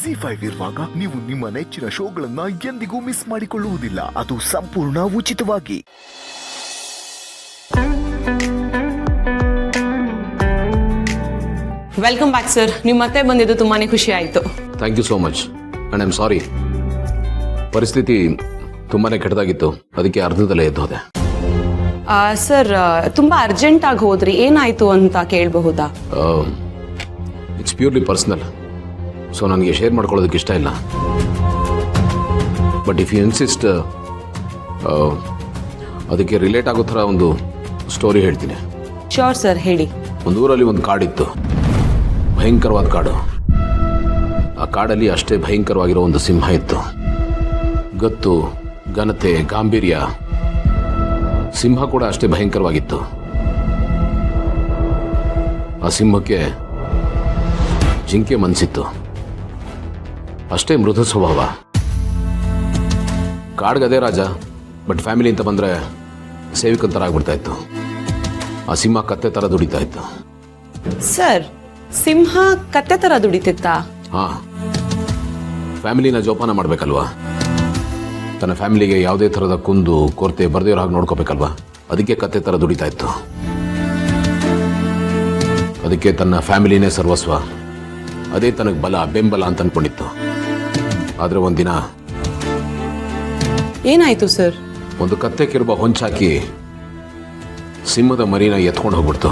ZEE5 ಇರುವಾಗ ನೀವು ನಿಮ್ಮ ನೆಚ್ಚಿನ ಶೋಗಳನ್ನ ಎಂದಿಗೂ ಮಿಸ್ ಮಾಡಿಕೊಳ್ಳುವುದಿಲ್ಲ. ಅದು ಸಂಪೂರ್ಣ ಉಚಿತವಾಗಿ. Welcome back sir. ನೀವು ಮತ್ತೆ ಬಂದಿದ್ದು ತುಂಬಾನೇ ಖುಷಿ ಆಯಿತು. Thank you so much and I am sorry. ಪರಿಸ್ಥಿತಿ ತುಂಬಾನೇ ಕೆಟ್ಟದಾಗಿತ್ತು, ಅದಕ್ಕೆ ಅರ್ಧದಲ್ಲೇ ಎದ್ದು ಹೋದೆ. ಸರ್ ತುಂಬಾ ಅರ್ಜೆಂಟ್ ಆಗಿ ಹೋದ್ರಿ, ಏನಾಯ್ತು ಅಂತ ಕೇಳಬಹುದಾ? ಇಟ್ಸ್ ಪ್ಯೂರ್ಲಿ ಪರ್ಸನಲ್, ಸೊ ನನಗೆ ಶೇರ್ ಮಾಡ್ಕೊಳ್ಳೋದಕ್ಕೆ ಇಷ್ಟ ಇಲ್ಲ. ಬಟ್ ಇಫ್ ಯು ಇನ್ಸಿಸ್ಟ್, ಅದಕ್ಕೆ ರಿಲೇಟ್ ಆಗೋ ಥರ ಒಂದು ಸ್ಟೋರಿ ಹೇಳ್ತೀನಿ. ಶ್ಯೂರ್ ಸರ್, ಹೇಳಿ. ಒಂದು ಊರಲ್ಲಿ ಒಂದು ಕಾಡಿತ್ತು, ಭಯಂಕರವಾದ ಕಾಡು. ಆ ಕಾಡಲ್ಲಿ ಅಷ್ಟೇ ಭಯಂಕರವಾಗಿರೋ ಒಂದು ಸಿಂಹ ಇತ್ತು. ಗತ್ತು, ಘನತೆ, ಗಾಂಭೀರ್ಯ. ಸಿಂಹ ಕೂಡ ಅಷ್ಟೇ ಭಯಂಕರವಾಗಿತ್ತು. ಆ ಸಿಂಹಕ್ಕೆ ಜಿಂಕೆ ಮನಸ್ಸಿತ್ತು, ಅಷ್ಟೇ ಮೃದು ಸ್ವಭಾವ. ಕಾಡ್ಗದೇ ರಾಜ, ಬಟ್ ಫ್ಯಾಮಿಲಿ ಅಂತ ಬಂದರೆ ಸೇವಿಕಂತರ ಆಗ್ಬಿಡ್ತಾ ಇತ್ತು. ಆ ಸಿಂಹ ಕತ್ತೆ ಥರ ದುಡಿತಾ ಇತ್ತು. ಸರ್, ಸಿಂಹ ಕತ್ತೆ ತರ ದುಡಿತಿತ್ತಾ? ಹಾಂ, ಫ್ಯಾಮಿಲಿನ ಜೋಪಾನ ಮಾಡಬೇಕಲ್ವಾ. ತನ್ನ ಫ್ಯಾಮಿಲಿಗೆ ಯಾವುದೇ ಥರದ ಕುಂದು ಕೊರತೆ ಬರೆದಿರೋ ಹಾಗೆ ನೋಡ್ಕೋಬೇಕಲ್ವಾ. ಅದಕ್ಕೆ ಕತ್ತೆ ಥರ ದುಡಿತಾ ಇತ್ತು. ಅದಕ್ಕೆ ತನ್ನ ಫ್ಯಾಮಿಲಿನೇ ಸರ್ವಸ್ವ, ಅದೇ ತನಗೆ ಬಲ ಬೆಂಬಲ ಅಂತ ಅನ್ಕೊಂಡಿತ್ತು. ಆದರೆ ಒಂದಿನ ಏನಾಯ್ತು ಸರ್? ಒಂದು ಕತ್ತೆ ಕಿರುಬ ಹೊಂಚಾಕಿ ಸಿಂಹದ ಮರಿನ ಎತ್ಕೊಂಡು ಹೋಗ್ಬಿಡ್ತು.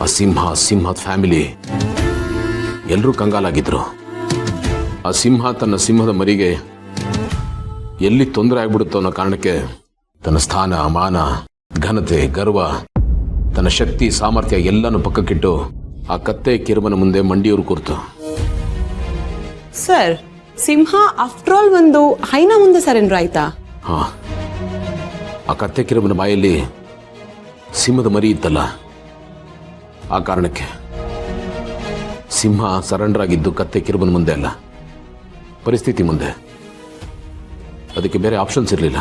ಆ ಸಿಂಹದ ಫ್ಯಾಮಿಲಿ ಎಲ್ಲರೂ ಕಂಗಾಲಾಗಿದ್ರು. ಆ ಸಿಂಹ ತನ್ನ ಸಿಂಹದ ಮರಿಗೆ ಎಲ್ಲಿ ತೊಂದರೆ ಆಗ್ಬಿಡುತ್ತೋ ಅನ್ನೋ ಕಾರಣಕ್ಕೆ ತನ್ನ ಸ್ಥಾನ, ಮಾನ, ಘನತೆ, ಗರ್ವ, ತನ್ನ ಶಕ್ತಿ, ಸಾಮರ್ಥ್ಯ ಎಲ್ಲನೂ ಪಕ್ಕಕ್ಕಿಟ್ಟು ಆ ಕತ್ತೆ ಕಿರುಬನ ಮುಂದೆ ಮಂಡಿಯೂರು ಕೂರ್ತು. ಸರ್, ಸಿಂಹ ಆಫ್ಟರ್ ಆಲ್ ಒಂದು ಹೈನ ಮುಂದೆ ಸರೆಂಡರ್ ಆಯ್ತಾ? ಹಾ, ಆ ಕತ್ತೆ ಕಿರುಬನ ಬಾಯಲ್ಲಿ ಸಿಂಹದ ಮರಿ ಇತ್ತಲ್ಲ, ಆ ಕಾರಣಕ್ಕೆ ಸಿಂಹ ಸರೆಂಡರ್ ಆಗಿದ್ದು ಕತ್ತೆ ಕಿರುಬನ ಮುಂದೆ ಅಲ್ಲ, ಪರಿಸ್ಥಿತಿ ಮುಂದೆ. ಅದಕ್ಕೆ ಬೇರೆ ಆಪ್ಷನ್ಸ್ ಇರಲಿಲ್ಲ.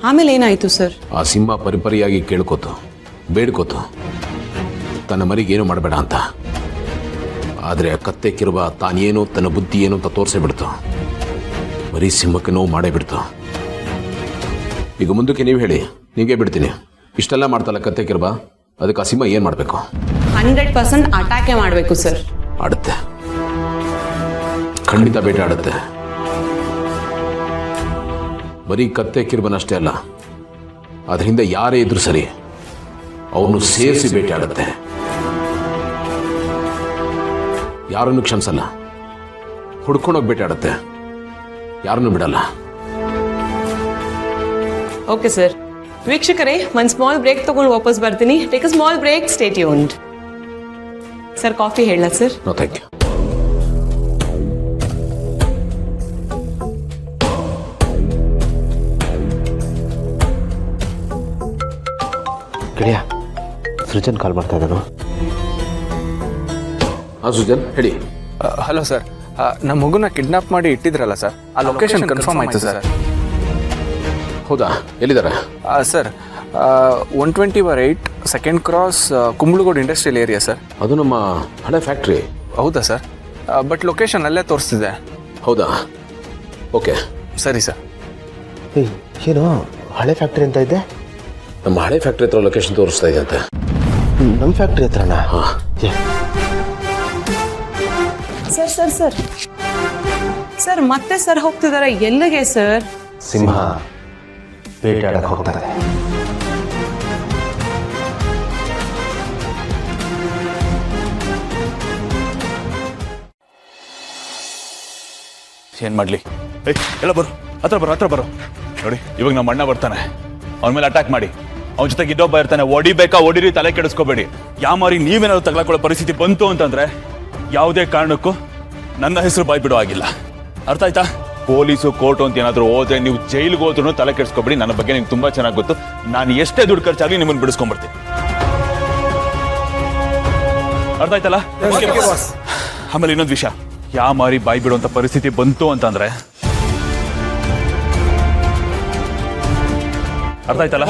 ಆಮೇಲೆ ಏನಾಯ್ತು ಸರ್? ಆ ಸಿಂಹ ಪರಿಪರಿಯಾಗಿ ಕೇಳ್ಕೋತು, ಬೇಡ್ಕೋತು, ತನ್ನ ಮರಿಗೇನು ಮಾಡಬೇಡ ಅಂತ. ಆದರೆ ಆ ಕತ್ತೆ ಕಿರುಬ ತಾನೇನು, ತನ್ನ ಬುದ್ಧಿ ಏನು ಅಂತ ತೋರಿಸೇ ಬಿಡ್ತು. ಮರಿ ಸಿಂಹಕ್ಕೆ ನೋವು ಮಾಡೇ ಬಿಡ್ತು. ಈಗ ಮುಂದಕ್ಕೆ ನೀವು ಹೇಳಿ, ನೀವೇ ಬಿಡ್ತೀನಿ. ಇಷ್ಟೆಲ್ಲ ಮಾಡ್ತಲ್ಲ ಕತ್ತೆ ಕಿರುಬ, ಅದಕ್ಕೆ ಆ ಸಿಂಹ ಏನು ಮಾಡಬೇಕು? 100% ಅಟ್ಯಾಕೆ ಮಾಡಬೇಕು ಸರ್. ಆಡುತ್ತೆ, ಖಂಡಿತ ಬೇಟೆ ಆಡುತ್ತೆ. ಬರೀ ಕತ್ತೆ ಕಿರುಬನಷ್ಟೇ ಅಲ್ಲ, ಅದರಿಂದ ಯಾರೇ ಇದ್ರೂ ಸರಿ ಅವ್ರನ್ನು ಸೇರಿಸಿ ಬೇಟೆ ಆಡುತ್ತೆ. ಯಾರನ್ನು ಕ್ಷಮಿಸಲ್ಲ, ಹುಡ್ಕೊಂಡೋಗಿ ಬೇಟೆ ಆಡುತ್ತೆ, ಯಾರನ್ನು ಬಿಡಲ್ಲ. Okay sir. ವೀಕ್ಷಕರೇ, ಒಂದು ಸ್ಮಾಲ್ ಬ್ರೇಕ್ ತಗೊಂಡು ವಾಪಸ್ ಬರ್ತೀನಿ. Take a small break, stay tuned. Sir, coffee ಹೇಳ ಸರ್? No thank you. ಗೆಳೆಯ, ಸೃಜನ್ ಕಾಲ್ ಮಾಡ್ತಾ ಇದ್ದಾನು. ಹಾಂ ಸೃಜನ್, ಹೇಳಿ. ಹಲೋ ಸರ್, ನಮ್ಮ ಮಗುನ ಕಿಡ್ನಾಪ್ ಮಾಡಿ ಇಟ್ಟಿದ್ರಲ್ಲ ಸರ್, ಆ ಲೊಕೇಶನ್ ಕನ್ಫರ್ಮ್ ಆಯಿತು ಸರ್. ಹೌದಾ, ಎಲ್ಲಿದ್ದಾರೆ? Sir, 120/8 second cross, Kumbalagodu industrial area sir. ಅದು ನಮ್ಮ ಹಳೆ ಫ್ಯಾಕ್ಟ್ರಿ. ಹೌದಾ ಸರ್? ಬಟ್ ಲೊಕೇಶನ್ ಅಲ್ಲೇ ತೋರಿಸ್ತಿದೆ. ಹೌದಾ, ಓಕೆ. ಸರಿ ಸರ್. ಏನು ಹಳೆ ಫ್ಯಾಕ್ಟ್ರಿ ಅಂತ ಇದೆ? ನಮ್ಮ ಹಳೆ ಫ್ಯಾಕ್ಟ್ರಿ ಹತ್ರ ಲೊಕೇಶನ್ ತೋರಿಸ್ತಾ ಇದೆ ಅಂತೆ. ನಮ್ಮ ಫ್ಯಾಕ್ಟ್ರಿ ಹತ್ರನಾ? ಹಾಂ. ಸರ್ ಸರ್ ಸರ್ ಸರ್, ಮತ್ತೆ ಸರ್ ಹೋಗ್ತಿದ್ದಾರೆ. ಎಲ್ಲಿಗೆ ಸರ್? ಸಿಂಹ ಬೇಟೆಯಾಡಕ್ಕೆ ಹೋಗ್ತಾರೆ. ಏನು ಮಾಡಲಿ? ಎಲ್ಲ ಬರು, ಹತ್ರ ಬರು. ನೋಡಿ, ಇವಾಗ ನಮ್ಮ ಅಣ್ಣ ಬರ್ತಾನೆ, ಅವನ ಮೇಲೆ ಅಟ್ಯಾಕ್ ಮಾಡಿ. ಅವನ ಜೊತೆಗೆ ಇನ್ನೊಬ್ಬ ಇರ್ತಾನೆ. ಹೊಡಿಬೇಕಾ ಹೊಡಿರಿ, ತಲೆ ಕೆಡಿಸ್ಕೋಬೇಡಿ. ಯಾಮಾರಿ ನೀವೇನಾದ್ರು ತಗೊಳ್ಳೋ ಪರಿಸ್ಥಿತಿ ಬಂತು ಅಂತಂದ್ರೆ ಯಾವುದೇ ಕಾರಣಕ್ಕೂ ನನ್ನ ಹೆಸರು ಬಾಯ್ಬಿಡೋ ಆಗಿಲ್ಲ. ಅರ್ಥ ಆಯ್ತಾ? ಪೊಲೀಸು, ಕೋರ್ಟು ಅಂತ ಏನಾದರೂ ಹೋದ್ರೆ ನೀವು ಜೈಲಿಗೆ ಹೋದ್ರೂ ತಲೆ ಕೆಡಿಸ್ಕೋಬೇಡಿ. ನನ್ನ ಬಗ್ಗೆ ನಿಮ್ಗೆ ತುಂಬಾ ಚೆನ್ನಾಗಿ ಗೊತ್ತು. ನಾನು ಎಷ್ಟೇ ದುಡ್ಡು ಖರ್ಚಾಗಲಿ ನಿಮ್ಮನ್ನು ಬಿಡಿಸ್ಕೊಂಡ್ಬರ್ತೀನಿ. ಅರ್ಥ ಆಯ್ತಲ್ಲ? ಆಮೇಲೆ ಇನ್ನೊಂದು ವಿಷಯ, ಯಾಮಾರಿ ಬಾಯ್ ಬಿಡುವಂತ ಪರಿಸ್ಥಿತಿ ಬಂತು ಅಂತಂದ್ರೆ, ಅರ್ಥ ಆಯ್ತಲ್ಲ?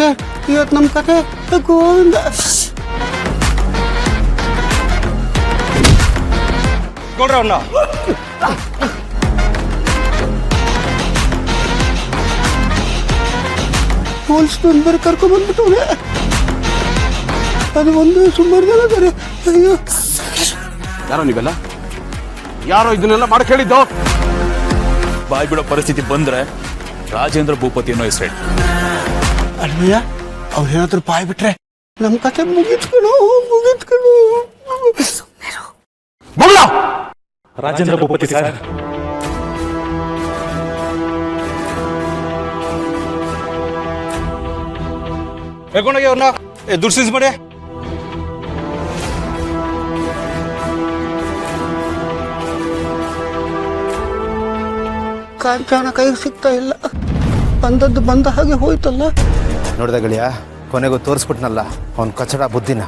ಕತೆ ಇವತ್ತು ನಮ್ಮ ಕತೆ ಗೋವಿಂದ. ಕೊಡ್ರ ಅವನ್ನ. ಪೊಲೀಸ್ ಬೇರೆ ಕರ್ಕೊಂಡ್ಬಂದ್ಬಿಟ್ಟವ್ರೆ. ಅದು ಒಂದು ಸುಮಾರು ಜನ ಬೇರೆ. ಅಯ್ಯೋ ಯಾರೋ ನೀವೆಲ್ಲ ಯಾರೋ ಇದನ್ನೆಲ್ಲ ಮಾಡಕ್ ಹೇಳಿದ್ದು? ಬಾಯ್ ಬಿಡೋ ಪರಿಸ್ಥಿತಿ ಬಂದ್ರೆ ರಾಜೇಂದ್ರ ಭೂಪತಿ ಅನ್ನೋ ಹೆಸರು. ಅಲ್ವಯ್ಯ ಅವ್ರೇನಾದ್ರೂ ಬಾಯ್ ಬಿಟ್ರೆ ನಮ್ಮ ಕತೆ ಮುಗಿತ್ಕಣೋ. ರಾಜೇಂದ್ರ ಭೂಪತಿ ಸರ್, ಹೇಳ್ಕೊಂಡೋಗಿ ಅವ್ರನ್ನ ದುಡ್ಡು ಸೀಸ್ ಮಾಡಿ. ಕಾಂಚಾಣ ಕೈಗೆ ಸಿಗ್ತಾ ಇಲ್ಲ. ಬಂದದ್ದು ಬಂದ ಹಾಗೆ ಹೋಯ್ತಲ್ಲ. ನೋಡ್ದ ಗೆಳೆಯ, ಕೊನೆಗೂ ತೋರಿಸ್ಬಿಟ್ನಲ್ಲ ಅವ್ನ ಕಚಡ ಬುದ್ಧಿನ.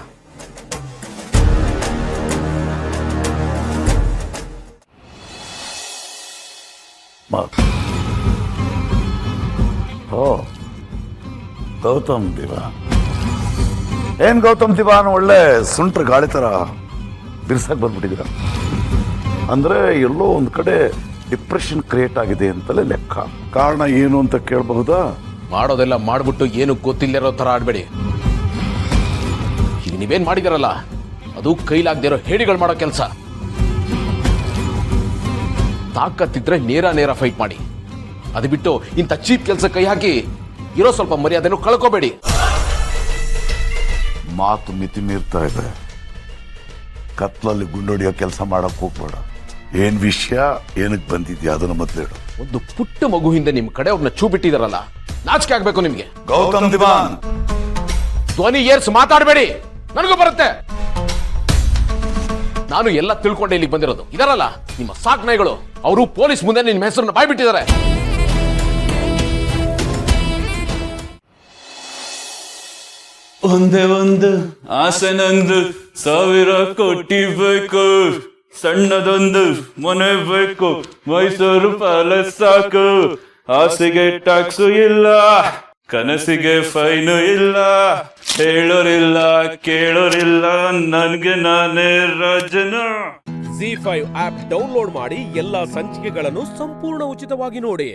ಓ ಗೌತಮ್ ದಿವಾನ್. ಏನ್ ಗೌತಮ್ ದಿವಾನ್ ಒಳ್ಳೆ ಸುಂಟ್ರ ಗಾಳಿ ತರ ಬಿರ್ಸಾಗಿ ಬಂದ್ಬಿಟ್ಟಿದ್ದೀರ. ಅಂದ್ರೆ ಎಲ್ಲೋ ಒಂದ್ ಕಡೆ ಡಿಪ್ರೆಷನ್ ಕ್ರಿಯೇಟ್ ಆಗಿದೆ ಅಂತಲೇ ಲೆಕ್ಕ. ಕಾರಣ ಏನು ಅಂತ ಕೇಳಬಹುದಾ? ಮಾಡೋದೆಲ್ಲ ಮಾಡ್ಬಿಟ್ಟು ಏನು ಗೊತ್ತಿಲ್ಲರೋ ತರ ಆಡ್ಬೇಡಿ. ಈಗ ನೀವೇನ್ ಮಾಡಿದಾರಲ್ಲ ಅದು ಕೈಲಾಗದೆ ಇರೋ ಹೇಡಿಗಳು ಮಾಡೋ ಕೆಲಸ. ತಾಕತ್ತಿದ್ರೆ ನೇರ ಫೈಟ್ ಮಾಡಿ. ಅದು ಬಿಟ್ಟು ಇಂಥ ಚೀಪ್ ಕೆಲಸ ಕೈ ಹಾಕಿ ಇರೋ ಸ್ವಲ್ಪ ಮರ್ಯಾದೆನೂ ಕಳ್ಕೋಬೇಡಿ. ಮಾತು ಮಿತಿ ಮೀರ್ತಾ ಇದೆ. ಕತ್ಲಲ್ಲಿ ಗುಂಡೊಡಿಯೋ ಕೆಲಸ ಮಾಡಕ್ ಹೋಗ್ಬೇಡ. ಏನ್ ವಿಷಯ, ಏನಕ್ಕೆ ಬಂದಿದ್ಯಾ ಅದನ್ನ ಮೊದಲೇಳು. ಒಂದು ಪುಟ್ಟ ಮಗು ಹಿಂದೆ ನಿಮ್ ಕಡೆ ಅವ್ರನ್ನ ಚೂ ಬಿಟ್ಟಿದಾರಲ್ಲ, ನಾಚಿಕೆ ಆಗ್ಬೇಕು ನಿಮ್ಗೆ. ಗೌತಮ್ ದಿವಾನ್, ಧ್ವನಿ ಏರ್ಸ್ ಮಾತಾಡಬೇಡಿ. ನನಗೂ ಬರುತ್ತೆ. ನಾನು ಎಲ್ಲ ತಿಳ್ಕೊಂಡೆ ಇಲ್ಲಿಗೆ ಬಂದಿರೋದು. ಇದರಲ್ಲ ನಿಮ್ಮ ಸಾಕ್ ನಾಯಿಗಳು, ಅವರು ಪೊಲೀಸ್ ಮುಂದೆ ನಿಮ್ಮ ಹೆಸರನ್ನ ಬಾಯ್ಬಿಟ್ಟಿದ್ದಾರೆ. ಒಂದೇ ಒಂದು ಆಸೆ ನಂದು, 1000 ಕೋಟಿ ಬೇಕು. ಸಣ್ಣದೊಂದು ಮನೆ ಬೇಕು, ಮೈಸೂರು ಪ್ಯಾಲೇಸ್ ಸಾಕು. ಆಸೆಗೆ ಟ್ಯಾಕ್ಸು ಇಲ್ಲ, ಕನಸಿಗೆ ಫೈನು ಇಲ್ಲ. ಹೇಳೋರಿಲ್ಲ ಕೇಳೋರಿಲ್ಲ, ನನ್ಗೆ ನಾನೇ ರಾಜನ. ZEE5 ಆಪ್ ಡೌನ್ಲೋಡ್ ಮಾಡಿ ಎಲ್ಲಾ ಸಂಚಿಕೆಗಳನ್ನು ಸಂಪೂರ್ಣ ಉಚಿತವಾಗಿ ನೋಡಿ.